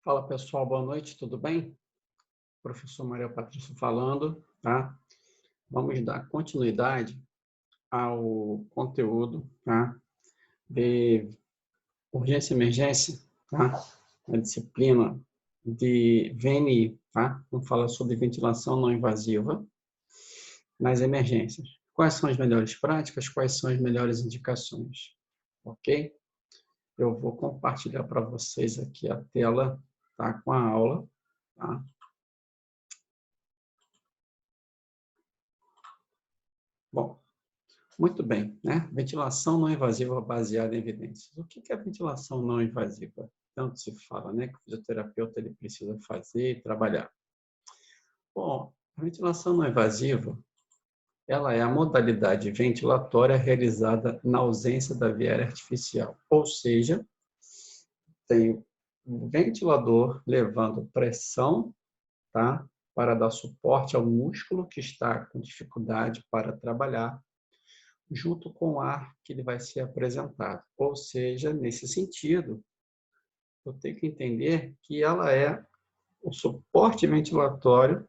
Fala pessoal, boa noite, tudo bem? Professor Maria Patrício falando, tá? Vamos dar continuidade ao conteúdo, tá? De urgência e emergência, tá? A disciplina de VNI, tá? Vamos falar sobre ventilação não invasiva nas emergências. Quais são as melhores práticas? Quais são as melhores indicações? Ok? Eu vou compartilhar para vocês aqui a tela, tá? Com a aula, tá? Bom, muito bem, né? Ventilação não invasiva baseada em evidências. O que é ventilação não invasiva? Tanto se fala, né? Que o fisioterapeuta ele precisa fazer e trabalhar. Bom, a ventilação não invasiva, ela é a modalidade ventilatória realizada na ausência da via aérea artificial. Ou seja, tem um ventilador levando pressão, tá? Para dar suporte ao músculo que está com dificuldade para trabalhar, junto com o ar que ele vai ser apresentado. Ou seja, nesse sentido, eu tenho que entender que ela é o suporte ventilatório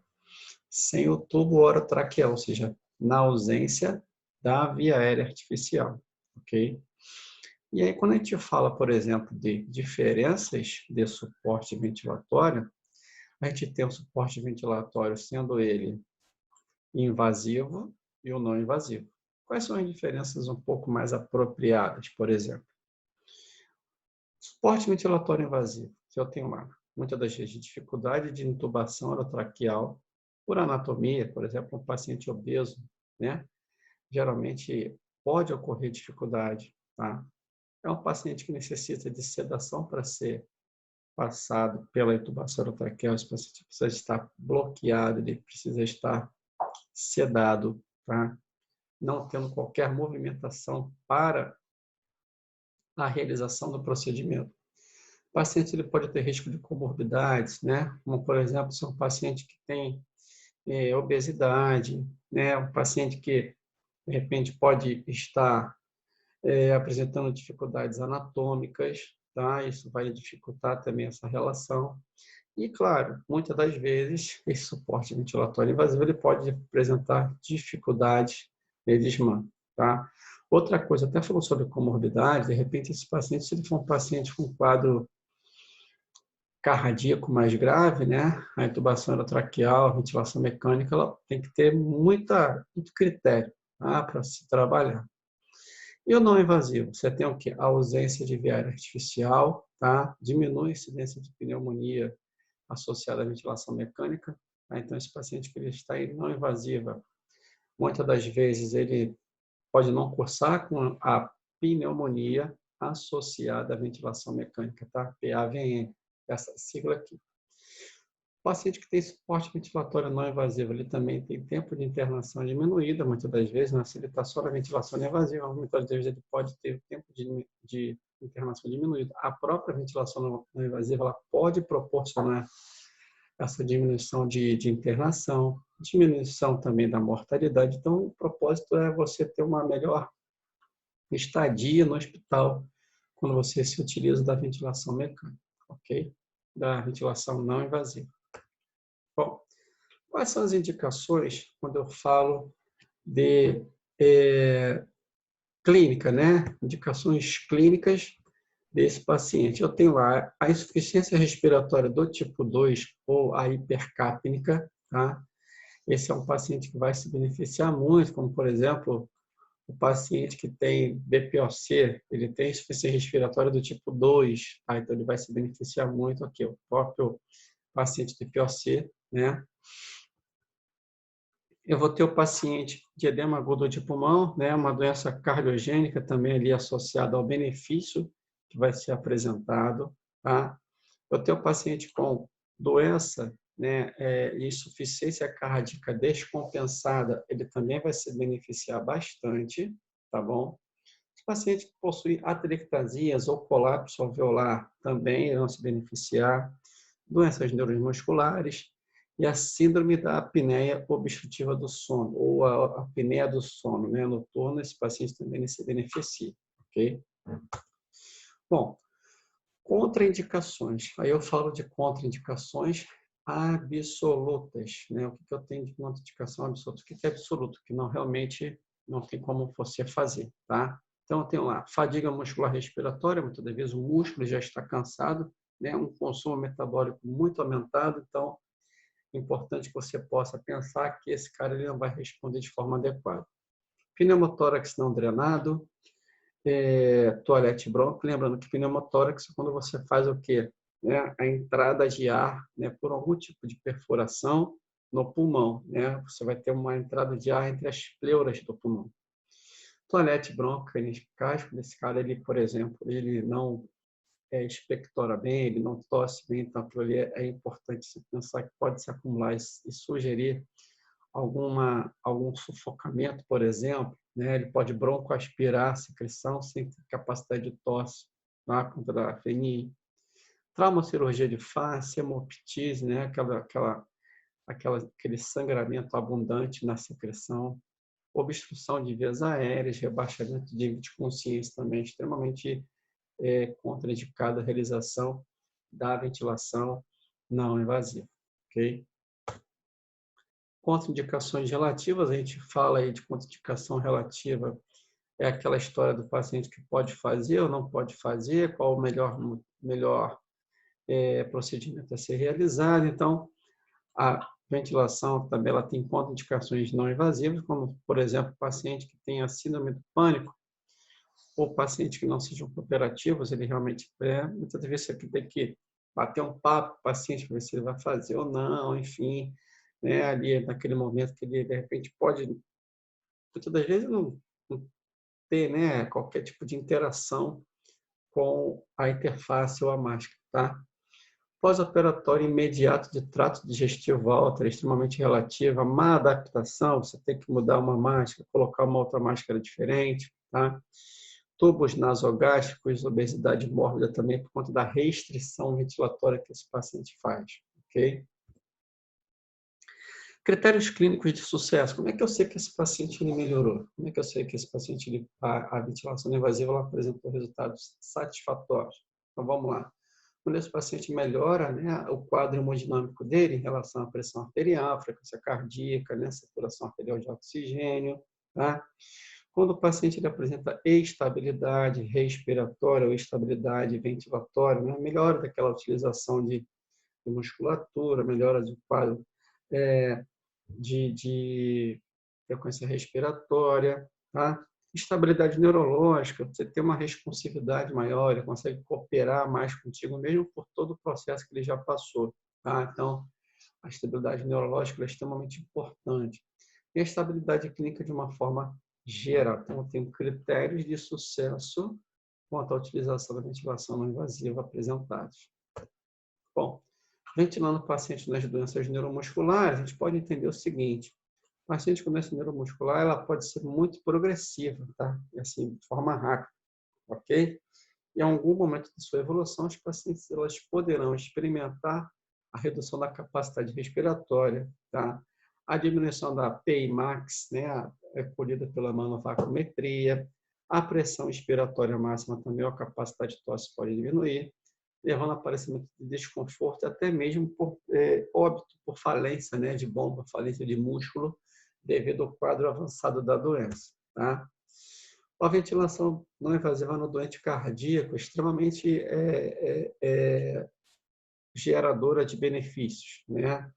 sem o tubo orotraqueal, ou seja, na ausência da via aérea artificial, ok? E aí, quando a gente fala, por exemplo, de diferenças de suporte ventilatório, a gente tem o suporte ventilatório sendo ele invasivo e o não invasivo. Quais são as diferenças um pouco mais apropriadas, por exemplo? Suporte ventilatório invasivo. Se eu tenho muitas das vezes dificuldade de intubação orotraqueal por anatomia, por exemplo, um paciente obeso, né? Geralmente pode ocorrer dificuldade, tá? É um paciente que necessita de sedação para ser passado pela intubação orotraqueal. Esse paciente precisa estar bloqueado, ele precisa estar sedado, tá? Não tendo qualquer movimentação para a realização do procedimento. O paciente ele pode ter risco de comorbidades, né? Como, por exemplo, se é um paciente que tem obesidade, né? Um paciente que, de repente, pode estar apresentando dificuldades anatômicas, tá? Isso vai dificultar também essa relação. E, claro, muitas das vezes, esse suporte ventilatório invasivo ele pode apresentar dificuldades de desmame, tá? Outra coisa, até falou sobre comorbidade, de repente, esse paciente, se ele for um paciente com quadro cardíaco mais grave, né? A intubação orotraqueal, a ventilação mecânica, ela tem que ter muito critério, tá? Para se trabalhar. E o não invasivo? Você tem o quê? A ausência de via aérea artificial, tá? Diminui a incidência de pneumonia associada à ventilação mecânica. Tá? Então, esse paciente que ele está em não invasiva, muitas das vezes ele pode não cursar com a pneumonia associada à ventilação mecânica, tá? PAVN, essa sigla aqui. O paciente que tem suporte ventilatório não invasivo, ele também tem tempo de internação diminuída, muitas das vezes, né? Se ele está só na ventilação não invasiva, muitas vezes ele pode ter tempo de internação diminuído. A própria ventilação não invasiva, ela pode proporcionar essa diminuição de internação, diminuição também da mortalidade. Então, o propósito é você ter uma melhor estadia no hospital quando você se utiliza da ventilação mecânica, ok? Da ventilação não invasiva. Bom, quais são as indicações quando eu falo de clínica, né? Indicações clínicas desse paciente. Eu tenho lá a insuficiência respiratória do tipo 2 ou a hipercapnia, tá? Esse é um paciente que vai se beneficiar muito, como, por exemplo, o paciente que tem BPOC, ele tem insuficiência respiratória do tipo 2, tá? Então ele vai se beneficiar muito aqui, o próprio paciente de POC, né? Eu vou ter o paciente de edema agudo de pulmão, né? Uma doença cardiogênica também ali associada ao benefício que vai ser apresentado, tá? Eu tenho o paciente com doença, né, insuficiência cardíaca descompensada, ele também vai se beneficiar bastante, tá bom? Os pacientes que possuem atelectasias ou colapso alveolar também irão se beneficiar, doenças neuromusculares e a síndrome da apneia obstrutiva do sono, ou a apneia do sono, né, noturna, esse paciente também se beneficia, ok? Bom, Contraindicações. Aí eu falo de contraindicações absolutas, né? O que eu tenho de contraindicação absoluta? O que é absoluto? Que não realmente não tem como você fazer, tá? Então, eu tenho lá fadiga muscular respiratória, muitas das vezes o músculo já está cansado, né? Um consumo metabólico muito aumentado, então é importante que você possa pensar que esse cara ele não vai responder de forma adequada. Pneumotórax não drenado, toalete bronco, lembrando que pneumotórax é quando você faz o quê? Né? A entrada de ar, né? Por algum tipo de perfuração no pulmão, né? Você vai ter uma entrada de ar entre as pleuras do pulmão. Toalete bronco ineficaz, quando esse cara, ele, por exemplo, ele não expectora bem, ele não tosse bem, então aquilo ali é importante se pensar que pode se acumular e sugerir algum sufocamento, por exemplo, né? Ele pode broncoaspirar a secreção sem ter capacidade de tosse, tá? Contra a FNI. Traumacirurgia de face, hemoptise, né? Aquele sangramento abundante na secreção. Obstrução de vias aéreas, rebaixamento de nível de consciência também extremamente contraindicada a realização da ventilação não invasiva, ok? Contraindicações relativas, a gente fala aí de contraindicação relativa, é aquela história do paciente que pode fazer ou não pode fazer, qual o melhor procedimento a ser realizado. Então, a ventilação também ela tem contraindicações não invasivas, como, por exemplo, paciente que tenha síndrome do pânico, ou paciente que não sejam cooperativos, ele realmente, muitas vezes você tem que bater um papo com o paciente para ver se ele vai fazer ou não, enfim, né, ali naquele momento que ele, de repente, pode, muitas das vezes, não ter, né, qualquer tipo de interação com a interface ou a máscara, tá? Pós-operatório imediato de trato digestivo alto, é extremamente relativa, má adaptação, você tem que mudar uma máscara, colocar uma outra máscara diferente, tá? Tubos nasogástricos, obesidade mórbida também por conta da restrição ventilatória que esse paciente faz, ok? Critérios clínicos de sucesso. Como é que eu sei que esse paciente ele melhorou? Como é que eu sei que esse paciente, a ventilação invasiva, ela apresentou resultados satisfatórios? Então, vamos lá. Quando esse paciente melhora, né, o quadro hemodinâmico dele em relação à pressão arterial, frequência cardíaca, né, saturação arterial de oxigênio, tá? Quando o paciente ele apresenta estabilidade respiratória ou estabilidade ventilatória, né, melhora daquela utilização de musculatura, melhora do quadro de frequência respiratória, tá? Estabilidade neurológica, você tem uma responsividade maior, ele consegue cooperar mais contigo, mesmo por todo o processo que ele já passou, tá? Então, a estabilidade neurológica é extremamente importante. E a estabilidade clínica de uma forma geral. Então, eu tenho critérios de sucesso quanto à utilização da ventilação não invasiva apresentados. Bom, ventilando pacientes nas doenças neuromusculares, a gente pode entender o seguinte: paciente com doença neuromuscular, ela pode ser muito progressiva, tá? E assim, de forma rápida, ok? E em algum momento de sua evolução, os pacientes elas poderão experimentar a redução da capacidade respiratória, tá? A diminuição da PI max, né, colhida pela manovacometria, a pressão expiratória máxima também, a capacidade de tosse pode diminuir, levando ao aparecimento de desconforto, até mesmo por óbito por falência, né, de bomba, falência de músculo, devido ao quadro avançado da doença, tá? A ventilação não invasiva no doente cardíaco, extremamente geradora de benefícios, né?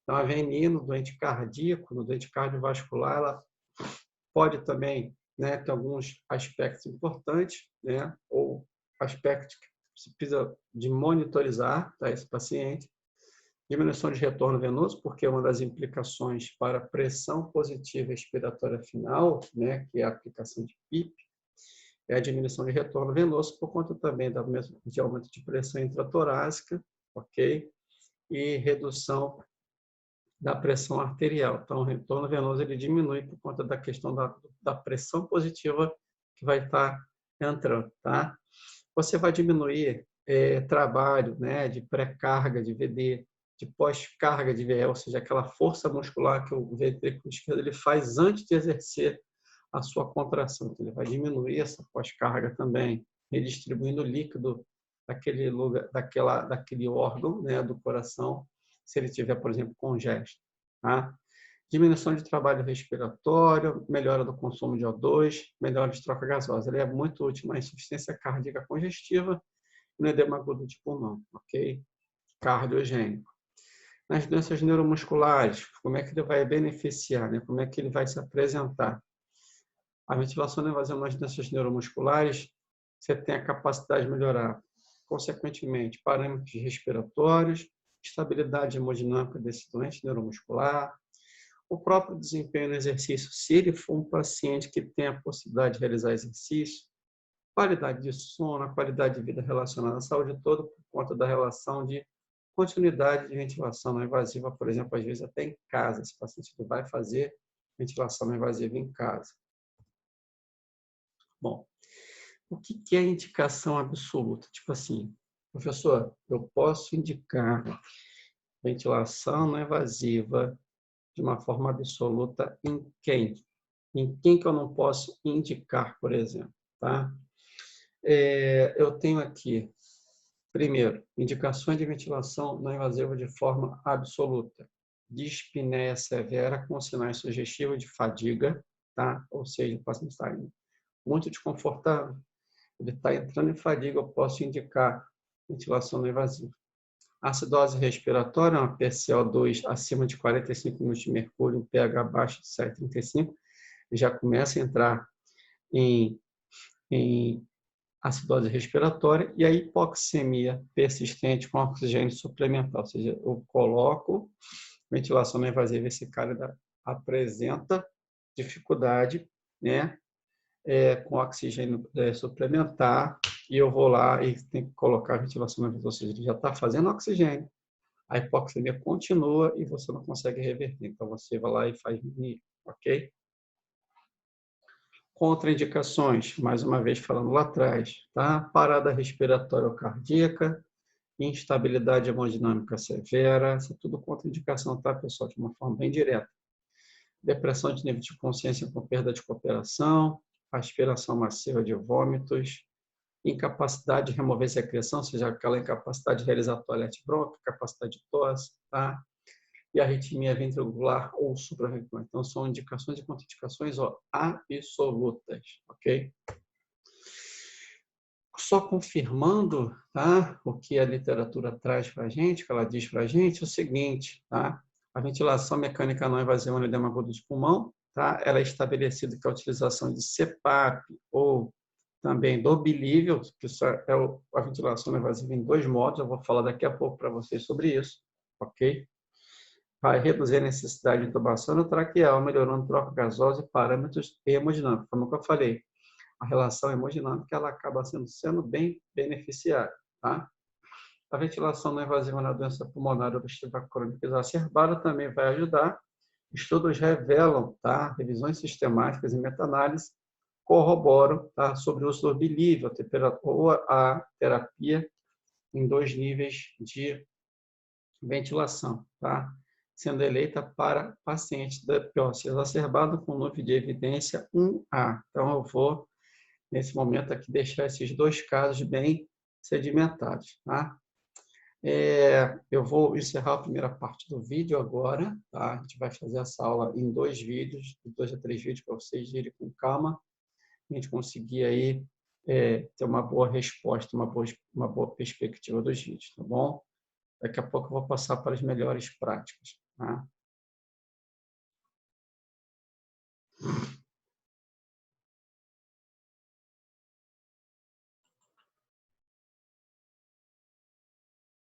Então, a VNI no doente cardíaco, no doente cardiovascular, ela pode também, né, ter alguns aspectos importantes, né, ou aspectos que você precisa de monitorizar, tá, esse paciente. Diminuição de retorno venoso, porque é uma das implicações para a pressão positiva expiratória final, né, que é a aplicação de PIP, é a diminuição de retorno venoso por conta também de aumento de pressão intratorácica, ok? E redução da pressão arterial. Então, o retorno venoso ele diminui por conta da questão da pressão positiva que vai estar entrando, tá? Você vai diminuir trabalho, né, de pré-carga de VD, de pós-carga de VE, ou seja, aquela força muscular que o ventrículo esquerdo ele faz antes de exercer a sua contração. Então, ele vai diminuir essa pós-carga também, redistribuindo o líquido daquele lugar, daquele órgão, né, do coração, se ele tiver, por exemplo, congesto. Tá? Diminuição de trabalho respiratório, melhora do consumo de O2, melhora de troca gasosa. Ele é muito útil na insuficiência cardíaca congestiva e no edema agudo de pulmão, ok? Cardiogênico. Nas doenças neuromusculares, como é que ele vai beneficiar, né? Como é que ele vai se apresentar? A ventilação não invasiva nas doenças neuromusculares, você tem a capacidade de melhorar, consequentemente, parâmetros respiratórios, estabilidade hemodinâmica desse doente neuromuscular, o próprio desempenho no exercício, se ele for um paciente que tem a possibilidade de realizar exercício, qualidade de sono, a qualidade de vida relacionada à saúde toda por conta da relação de continuidade de ventilação não invasiva, por exemplo, às vezes até em casa. Esse paciente vai fazer ventilação não invasiva em casa. Bom, o que é indicação absoluta? Tipo assim, professor, eu posso indicar ventilação não invasiva de uma forma absoluta em quem? Em quem que eu não posso indicar, por exemplo? Tá? Eu tenho aqui, primeiro, indicações de ventilação não invasiva de forma absoluta. Dispneia severa com sinais sugestivos de fadiga, tá? Ou seja, o paciente está muito desconfortável, ele está entrando em fadiga, eu posso indicar ventilação não invasiva. Acidose respiratória, uma PCO2 acima de 45 minutos de mercúrio, um pH abaixo de 7,35, já começa a entrar em acidose respiratória e a hipoxemia persistente com oxigênio suplementar, ou seja, eu coloco ventilação não invasiva, esse cara apresenta dificuldade, né, com oxigênio suplementar, e eu vou lá e tenho que colocar a ventilação não invasiva, ou seja, ele já está fazendo oxigênio, a hipoxemia continua e você não consegue reverter, então você vai lá e faz mini, ok? Contraindicações, mais uma vez falando lá atrás, tá? Parada respiratória ou cardíaca, instabilidade hemodinâmica severa, isso é tudo contraindicação, tá, pessoal? De uma forma bem direta. Depressão de nível de consciência com perda de cooperação, aspiração massiva de vômitos, incapacidade de remover secreção, ou seja, aquela incapacidade de realizar toalete bronca, capacidade de tosse, tá? E arritmia ventricular ou supraventricular. Então, são indicações e contraindicações absolutas, ok? Só confirmando, tá, o que a literatura traz para a gente, que ela diz para a gente, é o seguinte, tá? A ventilação mecânica não invasiva no edema agudo de pulmão, tá? Ela é estabelecida que a utilização de CPAP ou também do bilívio, que isso é a ventilação não invasiva em 2 modos, eu vou falar daqui a pouco para vocês sobre isso, ok? Vai reduzir a necessidade de intubação traqueal, melhorando troca gasosa e parâmetros hemodinâmicos. Como eu falei, a relação hemodinâmica ela acaba sendo bem beneficiada. Tá? A ventilação não invasiva na doença pulmonar obstrutiva crônica exacerbada também vai ajudar. Estudos revelam, tá? Revisões sistemáticas e meta-análise corroboram, tá? Sobre o uso do bilívio ou a terapia em 2 níveis de ventilação, tá? Sendo eleita para pacientes da POC exacerbado com nível de evidência 1A. Então, eu vou, nesse momento aqui, deixar esses 2 casos bem sedimentados. Tá? Eu vou encerrar a primeira parte do vídeo agora. Tá? A gente vai fazer essa aula em 2 vídeos, de 2 a 3 vídeos, para vocês irem com calma. A gente conseguir aí ter uma boa resposta, uma boa perspectiva dos vídeos, tá bom? Daqui a pouco eu vou passar para as melhores práticas. Tá?